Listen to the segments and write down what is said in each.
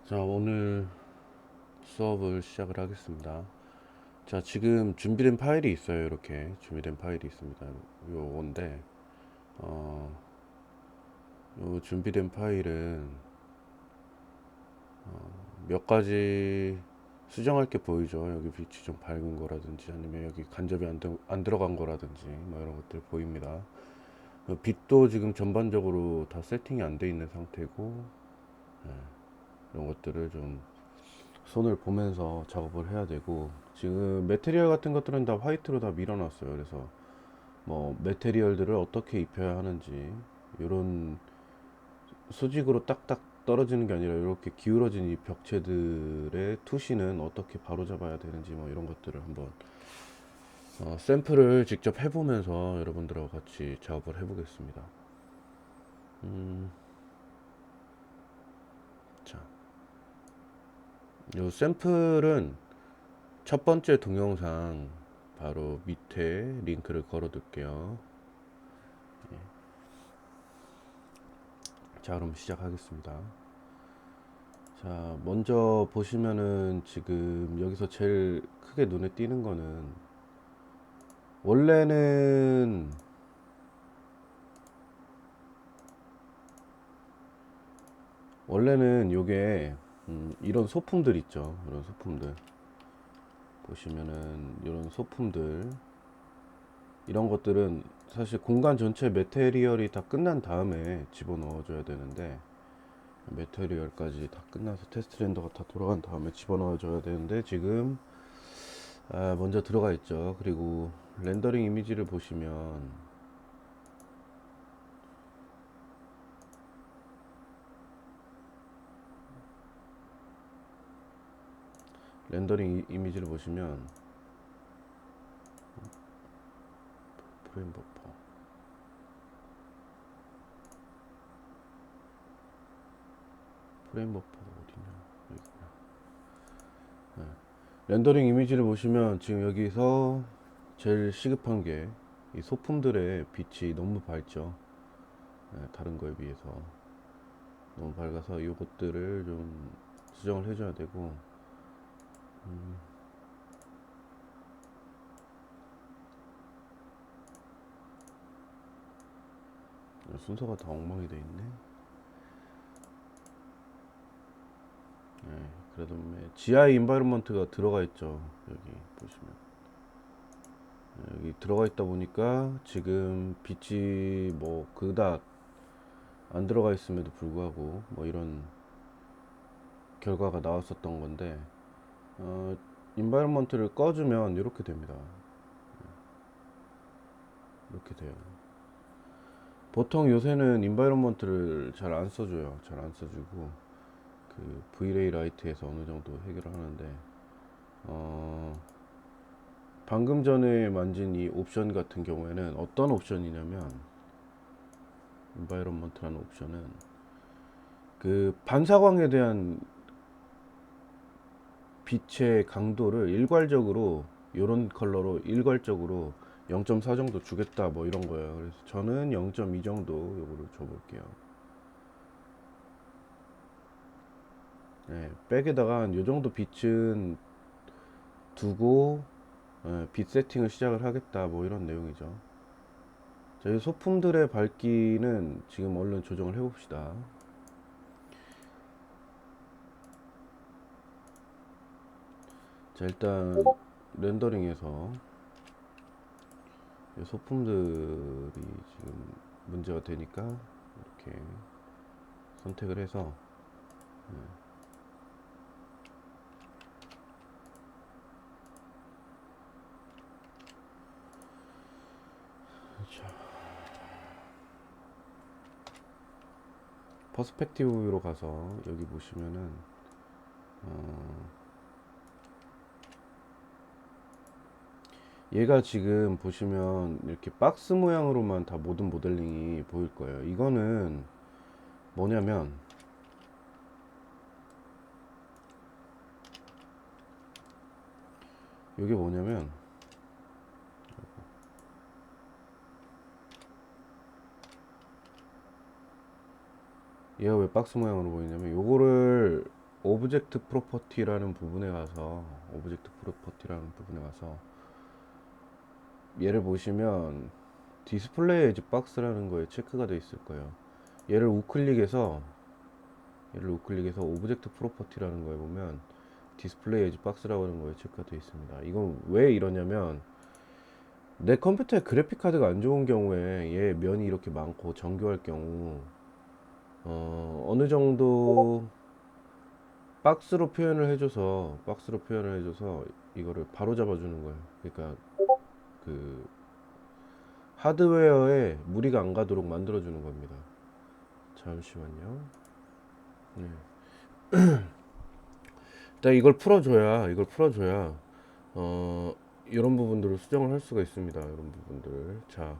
자, 오늘 수업을 시작을 하겠습니다. 자, 지금 준비된 파일이 있어요. 이렇게 준비된 파일이 있습니다. 요건데, 어, 요 준비된 파일은 몇 가지 수정할 게 보이죠. 여기 빛이 좀 밝은 거라든지 아니면 여기 간접이 안 들어간 거라든지 뭐 이런 것들 보입니다. 빛도 지금 전반적으로 다 세팅이 안 돼 있는 상태고, 이런 것들을 좀 손을 보면서 작업을 해야 되고, 지금 매테리얼 같은 것들은 다 화이트로 다 밀어놨어요. 그래서 뭐 매테리얼들을 어떻게 입혀야 하는지, 이런 수직으로 딱딱 떨어지는 게 아니라 이렇게 기울어진 이 벽체들의 투시는 어떻게 바로 잡아야 되는지, 뭐 이런 것들을 한번 샘플을 직접 해보면서 여러분들하고 같이 작업을 해보겠습니다. 자, 이 샘플은 첫 번째 동영상 바로 밑에 링크를 걸어 둘게요. 자, 그럼 시작하겠습니다. 자, 먼저 보시면은 지금 여기서 제일 크게 눈에 띄는 거는, 원래는 요게 이런 소품들 있죠. 이런 소품들 보시면은, 이런 소품들, 이런 것들은 사실 공간 전체 매테리얼이 다 끝난 다음에 집어넣어 줘야 되는데, 매테리얼까지 다 끝나서 테스트 렌더가 다 돌아간 다음에 집어넣어 줘야 되는데, 지금 먼저 들어가 있죠. 그리고 렌더링 이미지를 보시면, 이미지를 보시면 프레임 버퍼, 프레임 버퍼가 어디냐, 여기구나. 네. 렌더링 이미지를 보시면 지금 여기서 제일 시급한 게 이 소품들의 빛이 너무 밝죠. 네, 다른 거에 비해서 너무 밝아서 이것들을 좀 수정을 해줘야 되고, 순서가 다 엉망이 돼 있네. 네, 그래도 GI 인바이런먼트가 들어가 있죠. 여기 보시면 여기 들어가 있다 보니까 지금 빛이 뭐 그닥 안 들어가 있음에도 불구하고 뭐 이런 결과가 나왔었던 건데, 인바이런먼트를 꺼주면 이렇게 됩니다. 이렇게 돼요. 보통 요새는 인바이런먼트를 잘 안 써줘요. 잘 안 써주고 그 V-Ray 라이트에서 어느 정도 해결을 하는데, 어, 방금 전에 만진 이 옵션 같은 경우에는 어떤 옵션이냐면, 인바이런먼트라는 옵션은 그 반사광에 대한 빛의 강도를 일괄적으로 이런 컬러로 일괄적으로 0.4 정도 주겠다 뭐 이런 거예요. 그래서 저는 0.2 정도 요거를 줘 볼게요. 네, 백에다가 한 요 정도 빛은 두고 빛 세팅을 시작을 하겠다 뭐 이런 내용이죠. 저희 소품들의 밝기는 지금 얼른 조정을 해 봅시다. 자, 일단 렌더링에서 이 소품들이 지금 문제가 되니까 이렇게 선택을 해서, 자, 퍼스펙티브로 가서 여기 보시면은, 얘가 지금 보시면 이렇게 박스 모양으로만 다 모든 모델링이 보일 거예요. 이거는 뭐냐면, 이게 뭐냐면, 얘가 왜 박스 모양으로 보이냐면, 요거를 오브젝트 프로퍼티라는 부분에 가서 얘를 보시면 디스플레이 에지 박스라는 거에 체크가 되어 있을 거예요. 얘를 우클릭해서 오브젝트 프로퍼티라는 거에 보면 디스플레이 에지 박스라고 하는 거에 체크가 되어 있습니다. 이건 왜 이러냐면 내 컴퓨터에 그래픽 카드가 안 좋은 경우에 얘 면이 이렇게 많고 정교할 경우 어느 정도 박스로 표현을 해줘서 이거를 바로 잡아주는 거예요. 그러니까 그 하드웨어에 무리가 안 가도록 만들어주는 겁니다. 잠시만요. 네. 일단 이걸 풀어줘야 이런 부분들을 수정을 할 수가 있습니다. 이런 부분들. 자,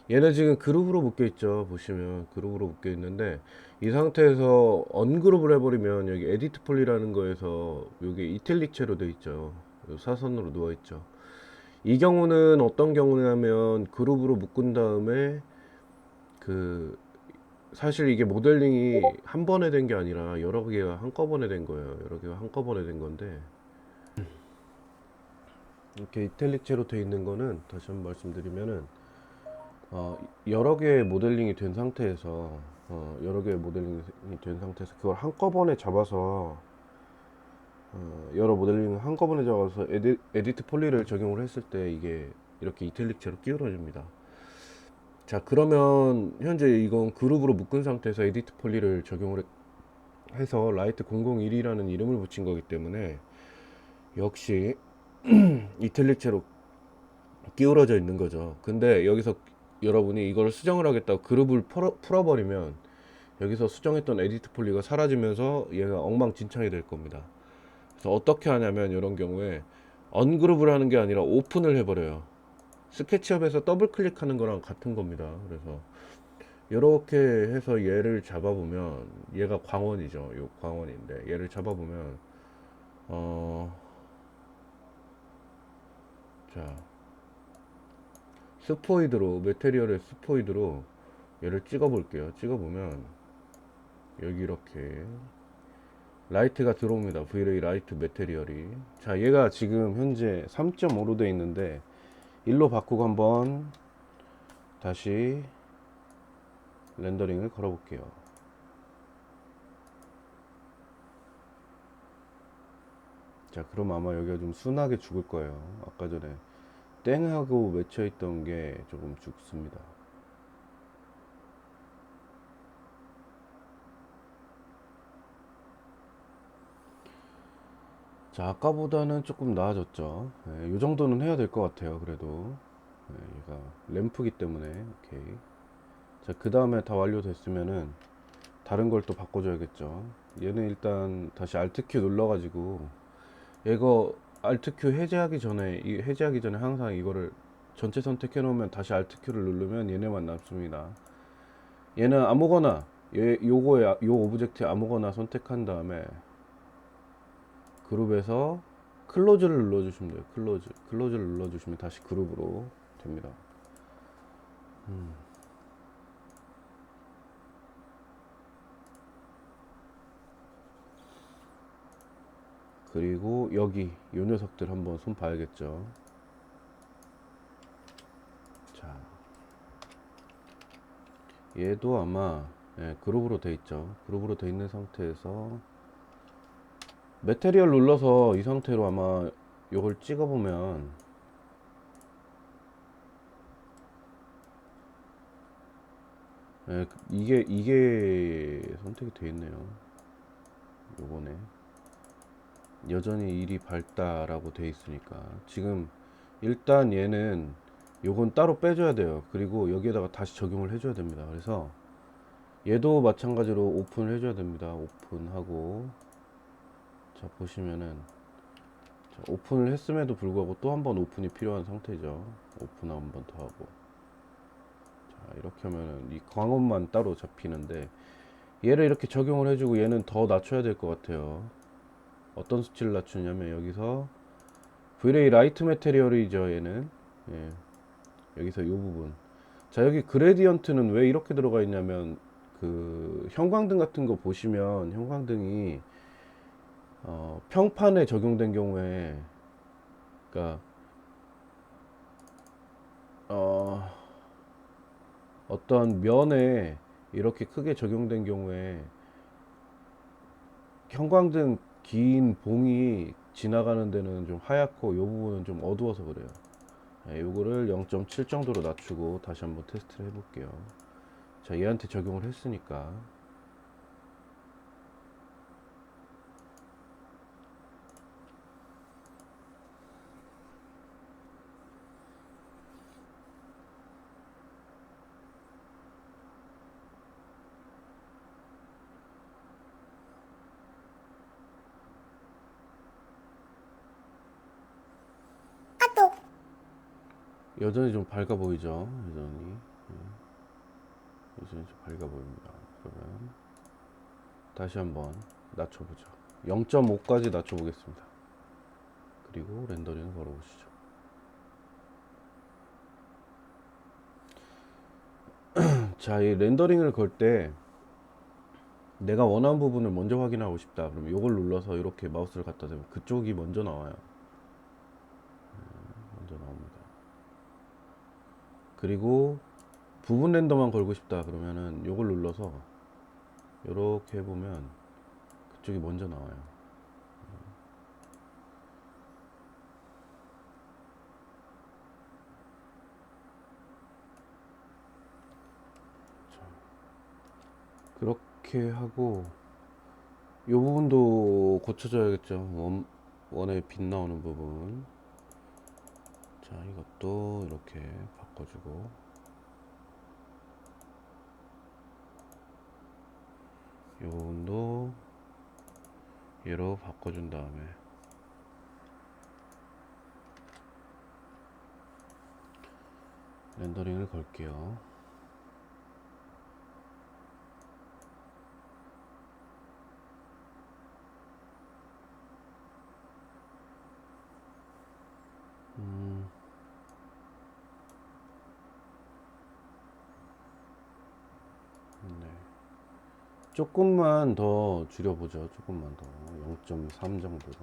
얘는 지금 그룹으로 묶여 있죠. 보시면 그룹으로 묶여 있는데 이 상태에서 언그룹을 해버리면 여기 에디트 폴리라는 거에서 여기 이탈릭체로 되어 있죠. 사선으로 누워 있죠. 이 경우는 어떤 경우냐면 그룹으로 묶은 다음에 그 사실 이게 모델링이 한 번에 된 게 아니라 여러 개가 한꺼번에 된 거예요. 여러 개가 한꺼번에 된 건데 이렇게 이탈릭체로 되어 있는 거는 다시 한번 말씀드리면은 여러 개의 모델링이 된 상태에서 그걸 한꺼번에 잡아서 여러 모델링을 한꺼번에 잡아서 에디트 폴리를 적용을 했을 때 이게 이렇게 이탈릭체로 끼울어집니다. 자, 그러면 현재 이건 그룹으로 묶은 상태에서 에디트 폴리를 적용을 해서 라이트 001이라는 이름을 붙인 거기 때문에 역시 이탈릭체로 끼울어져 있는 거죠. 근데 여기서 여러분이 이걸 수정을 하겠다고 그룹을 풀어버리면 여기서 수정했던 에디트 폴리가 사라지면서 얘가 엉망진창이 될 겁니다. 그래서 어떻게 하냐면 이런 경우에 언그룹을 하는 게 아니라 오픈을 해버려요. 스케치업에서 더블 클릭하는 거랑 같은 겁니다. 그래서 이렇게 해서 얘를 잡아보면 얘가 광원이죠. 요 광원인데 얘를 잡아보면 자, 스포이드로 메테리얼의 스포이드로 얘를 찍어 볼게요. 찍어 보면 여기 이렇게 라이트가 들어옵니다. V-ray 라이트 메테리얼이. 자, 얘가 지금 현재 3.5로 되어 있는데 1로 바꾸고 한번 다시 렌더링을 걸어 볼게요. 자, 그럼 아마 여기가 좀 순하게 죽을 거예요. 아까 전에 땡하고 맺혀 있던 게 조금 죽습니다. 자, 아까보다는 조금 나아졌죠. 네, 이 정도는 해야 될 것 같아요. 그래도 네, 얘가 램프기 때문에. 오케이. 자, 그 다음에 다 완료됐으면은 다른 걸 또 바꿔줘야겠죠. 얘는 일단 다시 Alt Q 눌러가지고 이거 Alt Q 해제하기 전에 항상 이거를 전체 선택해 놓으면 다시 Alt Q를 누르면 얘네만 남습니다. 얘는 아무거나 요 오브젝트 아무거나 선택한 다음에 그룹에서 클로즈를 눌러주시면 돼요. 클로즈를 눌러주시면 다시 그룹으로 됩니다. 그리고 여기 요 녀석들 한번 손 봐야겠죠. 자, 얘도 아마 그룹으로 돼 있죠. 그룹으로 돼 있는 상태에서 메테리얼 눌러서 이 상태로 아마 요걸 찍어보면 이게 선택이 돼 있네요. 요거네. 여전히 일이 밝다라고 돼 있으니까 지금 일단 얘는 요건 따로 빼줘야 돼요. 그리고 여기에다가 다시 적용을 해줘야 됩니다. 그래서 얘도 마찬가지로 오픈을 해줘야 됩니다. 오픈하고 자, 보시면은 자, 오픈을 했음에도 불구하고 또 한 번 오픈이 필요한 상태죠. 오픈 한 번 더 하고 자, 이렇게 하면은 이 광원만 따로 잡히는데 얘를 이렇게 적용을 해주고 얘는 더 낮춰야 될 것 같아요. 어떤 수치를 낮추냐면 여기서 V-ray 라이트 메테리얼이죠. 얘는 여기서 이 부분. 자, 여기 그레디언트는 왜 이렇게 들어가 있냐면 그 형광등 같은 거 보시면 형광등이 평판에 적용된 경우에, 그러니까 어, 어떤 면에 이렇게 크게 적용된 경우에 형광등 긴 봉이 지나가는 데는 좀 하얗고 이 부분은 좀 어두워서 그래요. 네, 요거를 0.7 정도로 낮추고 다시 한번 테스트를 해볼게요. 자, 얘한테 적용을 했으니까. 여전히 좀 밝아 보이죠? 여전히 좀 밝아 보입니다. 그러면 다시 한번 낮춰보죠. 0.5까지 낮춰보겠습니다. 그리고 렌더링을 걸어보시죠. 자, 이 렌더링을 걸 때 내가 원하는 부분을 먼저 확인하고 싶다. 그러면 이걸 눌러서 이렇게 마우스를 갖다 대면 그쪽이 먼저 나와요. 먼저 나옵니다. 그리고 부분 렌더만 걸고 싶다. 그러면은 이걸 눌러서 이렇게 해보면 그쪽이 먼저 나와요. 자, 그렇게 하고 이 부분도 고쳐줘야겠죠. 원에 빛 나오는 부분. 자, 이것도 이렇게 바꿔주고, 이 부분도 얘로 바꿔준 다음에 렌더링을 걸게요. 네. 조금만 더 줄여보죠. 조금만 더. 0.3 정도로.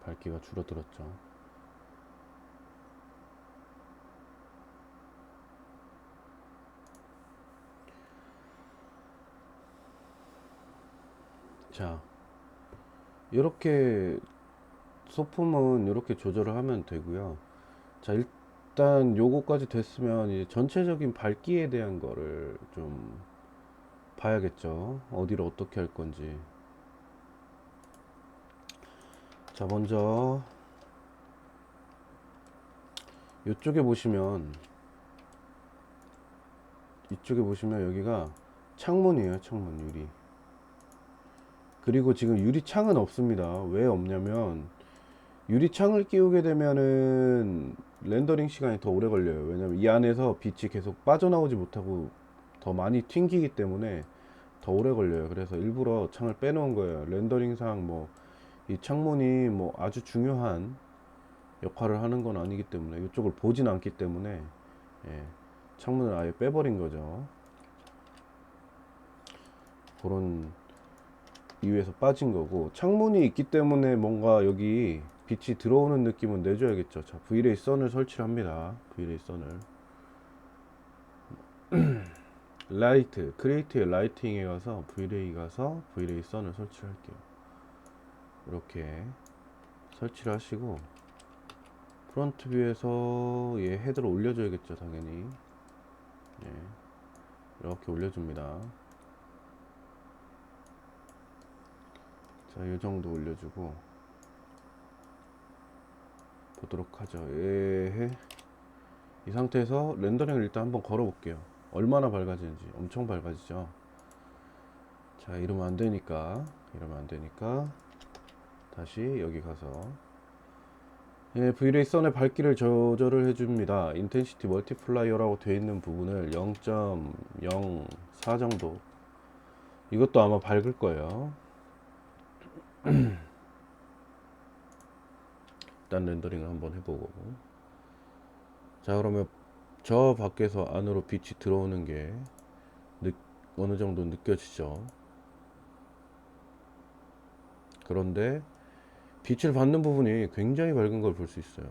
밝기가 줄어들었죠. 자, 이렇게 소품은 이렇게 조절을 하면 되고요. 자, 일단 요거까지 됐으면 이제 전체적인 밝기에 대한 거를 좀 봐야겠죠. 어디를 어떻게 할 건지. 자, 먼저 이쪽에 보시면 여기가 창문이에요. 창문 유리. 그리고 지금 유리창은 없습니다. 왜 없냐면 유리창을 끼우게 되면은 렌더링 시간이 더 오래 걸려요. 왜냐면 이 안에서 빛이 계속 빠져나오지 못하고 더 많이 튕기기 때문에 더 오래 걸려요. 그래서 일부러 창을 빼놓은 거예요. 렌더링상 뭐 이 창문이 뭐 아주 중요한 역할을 하는 건 아니기 때문에, 이쪽을 보진 않기 때문에, 예, 창문을 아예 빼버린 거죠. 그런 이유에서 빠진 거고, 창문이 있기 때문에 뭔가 여기 빛이 들어오는 느낌은 내줘야겠죠. 자, V레이 선을 설치를 합니다. V레이 선을. 라이트, 크리에이트의 라이팅에 가서 V레이 가서 V레이 선을 설치를 할게요. 이렇게 설치를 하시고, 프론트 뷰에서 얘 헤드를 올려줘야겠죠, 당연히. 예, 이렇게 올려줍니다. 자, 이 정도 올려주고 보도록 하죠. 예, 이 상태에서 렌더링을 일단 한번 걸어 볼게요. 얼마나 밝아지는지. 엄청 밝아지죠. 자, 이러면 안 되니까 다시 여기 가서, 예, V레이 선의 밝기를 조절을 해줍니다. 인텐시티 멀티플라이어라고 되어 있는 부분을 0.04 정도 이것도 아마 밝을 거예요. 일단 렌더링을 한번 해보고. 자, 그러면 저 밖에서 안으로 빛이 들어오는 게 어느 정도 느껴지죠. 그런데 빛을 받는 부분이 굉장히 밝은 걸 볼 수 있어요.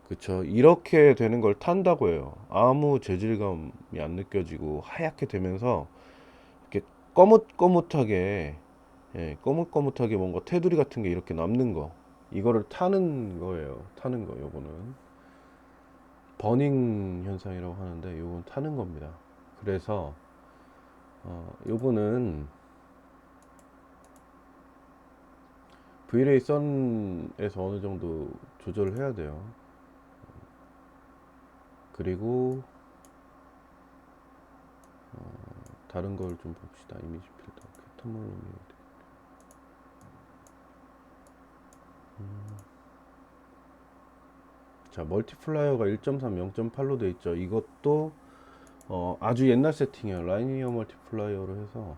그쵸. 이렇게 되는 걸 탄다고 해요. 아무 재질감이 안 느껴지고 하얗게 되면서 이렇게 거뭇거뭇하게, 예, 거뭇거뭇하게 뭔가 테두리 같은 게 이렇게 남는 거. 이거를 타는 거예요. 타는 거. 요거는 버닝 현상이라고 하는데 요건 타는 겁니다. 그래서 요거는 V-ray 선에서 어느 정도 조절을 해야 돼요. 그리고 다른 걸 좀 봅시다. 이미지 필터, 캐터몰로미. 자, 멀티플라이어가 1.3, 0.8로 돼 있죠. 이것도 아주 옛날 세팅이에요. 라이니어 멀티플라이어로 해서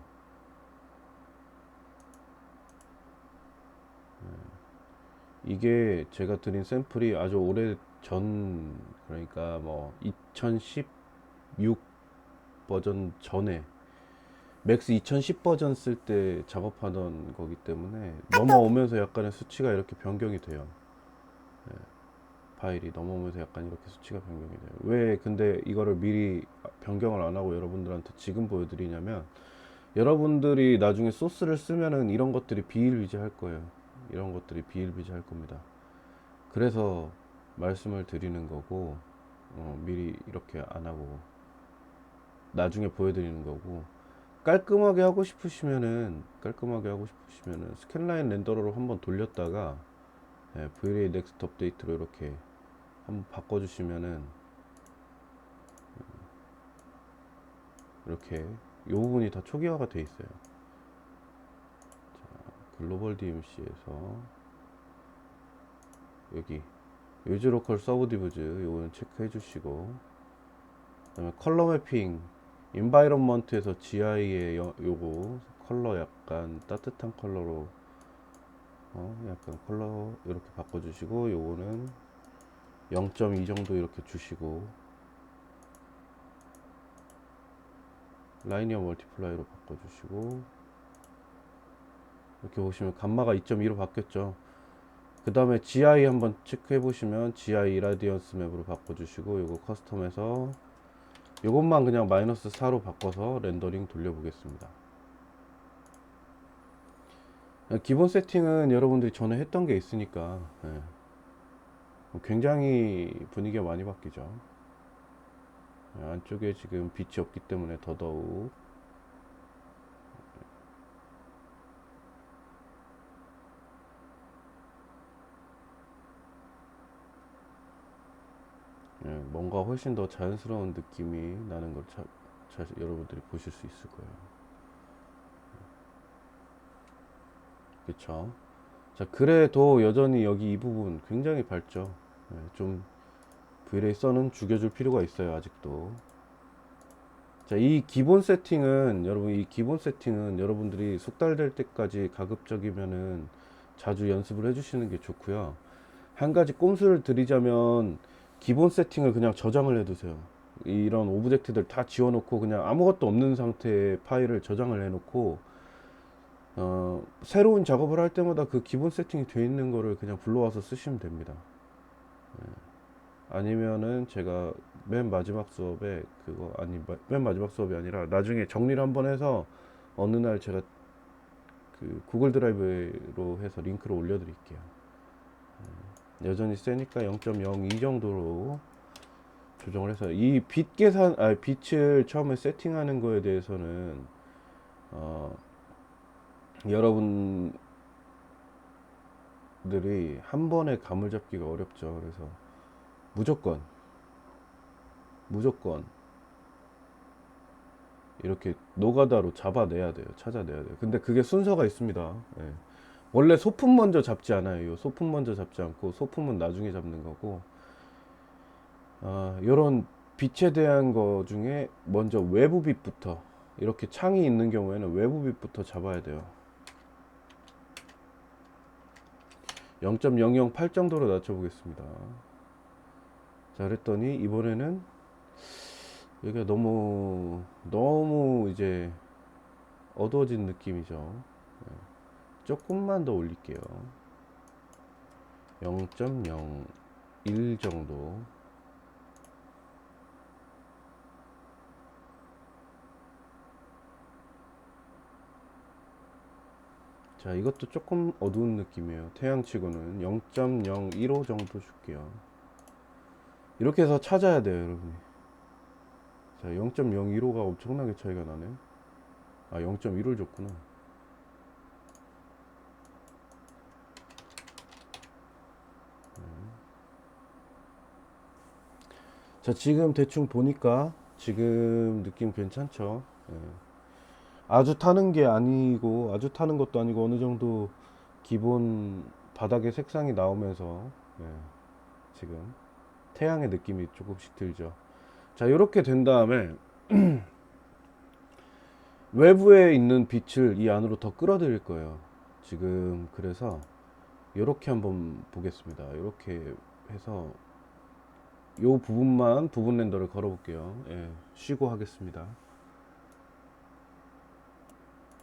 이게 제가 드린 샘플이 아주 오래 전, 그러니까 뭐 2016 버전 전에 맥스 2010 버전 쓸 때 작업하던 거기 때문에 넘어오면서 약간의 수치가 이렇게 변경이 돼요. 파일이 넘어오면서 약간 이렇게 수치가 변경이 돼요. 왜 근데 이거를 미리 변경을 안 하고 여러분들한테 지금 보여드리냐면, 여러분들이 나중에 소스를 쓰면은 이런 것들이 비일비재할 거예요. 이런 것들이 비일비재할 겁니다. 그래서 말씀을 드리는 거고, 미리 이렇게 안 하고 나중에 보여드리는 거고, 깔끔하게 하고 싶으시면은 스캔라인 렌더러로 한번 돌렸다가, 예, V-Ray 넥스트 업데이트로 이렇게 한번 바꿔주시면은 이렇게 이 부분이 다 초기화가 돼 있어요. 자, 글로벌 DMC에서 여기 유즈 로컬 서브 디브즈 요거는 체크해 주시고, 그다음에 컬러 매핑 인바이런먼트에서 GI의 요거 컬러 약간 따뜻한 컬러로 약간 컬러 이렇게 바꿔주시고, 요거는 0.2 정도 이렇게 주시고, 라이니어 멀티플라이로 바꿔주시고, 이렇게 보시면 감마가 2.2로 바뀌었죠. 그 다음에 GI 한번 체크해 보시면 GI 이라디언스 맵으로 바꿔주시고, 요거 커스텀해서 요것만 그냥 마이너스 4로 바꿔서 렌더링 돌려보겠습니다. 기본 세팅은 여러분들이 전에 했던 게 있으니까, 예, 굉장히 분위기가 많이 바뀌죠. 예, 안쪽에 지금 빛이 없기 때문에 더더욱. 예, 뭔가 훨씬 더 자연스러운 느낌이 나는 걸 여러분들이 보실 수 있을 거예요. 그쵸? 자, 그래도 여전히 여기 이 부분 굉장히 밝죠. 예, 좀 V-Ray 선은 죽여줄 필요가 있어요, 아직도. 자, 이 기본 세팅은 여러분들이 숙달될 때까지 가급적이면은 자주 연습을 해주시는 게 좋고요. 한 가지 꼼수를 드리자면, 기본 세팅을 그냥 저장을 해두세요. 이런 오브젝트들 다 지워놓고 그냥 아무것도 없는 상태의 파일을 저장을 해놓고, 새로운 작업을 할 때마다 그 기본 세팅이 되어 있는 거를 그냥 불러와서 쓰시면 됩니다. 아니면은 제가 맨 마지막 수업에 맨 마지막 수업이 아니라 나중에 정리를 한번 해서 어느 날 제가 그 구글 드라이브로 해서 링크를 올려드릴게요. 여전히 세니까 0.02 정도로 조정을 해서 이 빛을 처음에 세팅하는 거에 대해서는 여러분들이 한 번에 감을 잡기가 어렵죠. 그래서 무조건 이렇게 노가다로 잡아내야 돼요. 찾아내야 돼요. 근데 그게 순서가 있습니다. 예. 원래 소품 먼저 잡지 않아요. 소품 먼저 잡지 않고 소품은 나중에 잡는 거고, 이런 빛에 대한 거 중에 먼저 외부 빛부터 이렇게 창이 있는 경우에는 외부 빛부터 잡아야 돼요. 0.008 정도로 낮춰 보겠습니다. 자, 그랬더니 이번에는 여기가 너무 이제 어두워진 느낌이죠. 네. 조금만 더 올릴게요. 0.01 정도. 자, 이것도 조금 어두운 느낌이에요. 태양치고는 0.015 정도 줄게요. 이렇게 해서 찾아야 돼요, 여러분이. 자, 0.015가 엄청나게 차이가 나네. 아, 0.1을 줬구나. 자, 지금 대충 보니까 지금 느낌 괜찮죠? 예. 아주 타는 게 아니고, 아주 타는 것도 아니고, 어느 정도 기본 바닥의 색상이 나오면서, 예, 지금 태양의 느낌이 조금씩 들죠. 자, 이렇게 된 다음에 외부에 있는 빛을 이 안으로 더 끌어들일 거예요. 지금 그래서 이렇게 한번 보겠습니다. 이렇게 해서 이 부분만 부분 렌더를 걸어 볼게요. 예, 쉬고 하겠습니다.